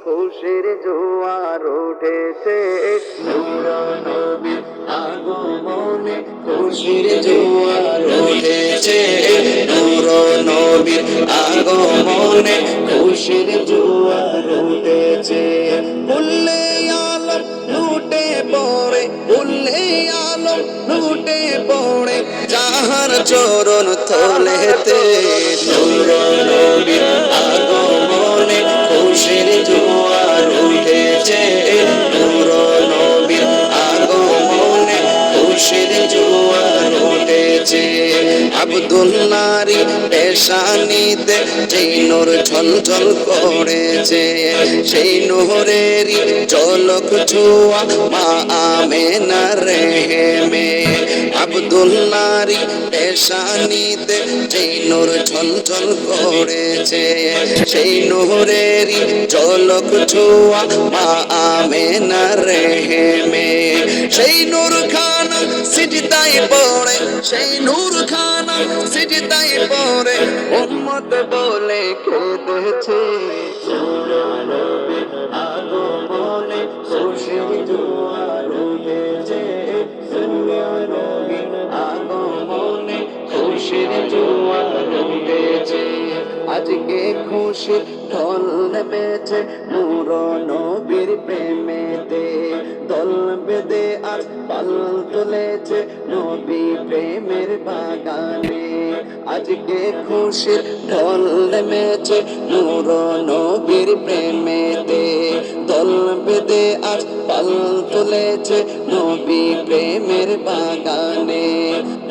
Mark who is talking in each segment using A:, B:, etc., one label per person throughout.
A: খুশির জোয়ার উঠেছে নূর নবীর আগমনে খুশির জোয়ার উঠেছে নূর নবীর আগমনে খুশির জোয়ার উঠেছে উল্লে আলম লুটে পড়ে উল্লে আলম লুটে পড়ে যাহার চরণ তলেতে নূর নবীর আগমনে খুশির জোয়ার উঠেছে নূর নবীর আগমনে খুশির জোয়ার উঠেছে আব্দুল্লাহরি পেশানিতে যেই নূর ঝলঝল করেছে সেই নূরেরই ঝলক ছোঁয়া মা আমেনার রেহেমে আব্দুল্লাহরি পেশানিতে যেই নূর ঝলঝল করেছে সেই নূরেরই ঝলক ছোঁয়া মা আমেনার রেহেমে সেই নূর খানা সিজদায় পড়ে সেই নূর খানা সিজদায় পড়ে উম্মত বলে কেঁদেছে নূর নবীর আগমনে খুশির জোয়ার উঠেছে নূর নবীর আগমনে খুশির জোয়ার উঠেছে আজকে খুশির ঢল নেমেছে নূর নবীর প্রেমেতে দল বেঁধে আজ পাল তুলেছে নবী প্রেমের বাগানে আজকে খুশির ঢল নেমেছে নূর নবীর প্রেমেতে দল বেঁধে আজ পাল তুলেছে নবী প্রেমের বাগানে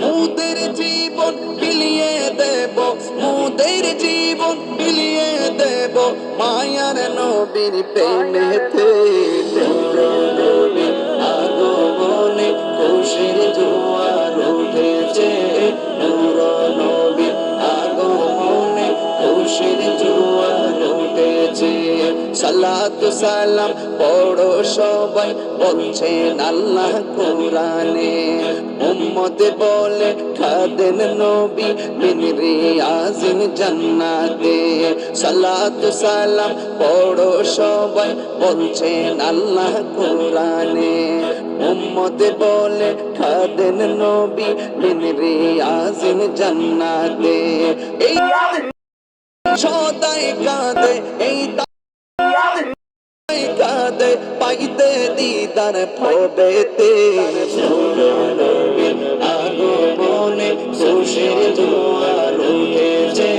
A: মুদের জীবন বিলিয়ে দেব মুদের জীবন বিলিয়ে দেব মায়ার নবীর প্রেমেতে নূর নবীর আগমনে খুশির জোয়ার উঠেছে নূর নবীর আগমনে খুশির জোয়ার উঠেছে সালাতু সালাম পড়ো সবাই বলছেন আল্লাহ কোরআনে উম্মত বলে খাদেন নবী মিন রিয়াজিন জান্নাতে সালাতু সালাম পড়ো সবাই বলছেন আল্লাহ কোরআনে উম্মত বলে খাদেন নবী মিন রিয়াজিন জান্নাতে এই সদাই কাঁদে এই কাঁদে পাইতে দিদার পবেতে নূর নবীর আগমনে খুশির জোয়ার উঠেছে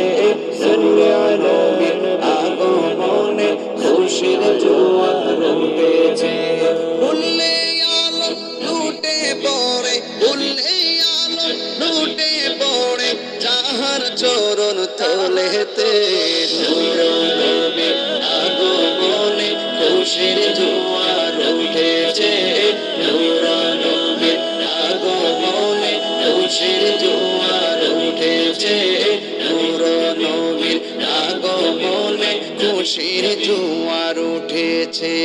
A: নূর নবীর আগমনে খুশির জোয়ার উঠেছে উল্লে আলম লুটে পড়ে উল্লে আলম লুটে পড়ে যাহার চরণ তলেতে নূর নবীর আগমনে খুশির জোয়ার উঠেছে নূর নবীর আগমনে খুশির জোয়ার উঠেছে নূর নবীর আগমনে খুশির জোয়ার উঠেছে।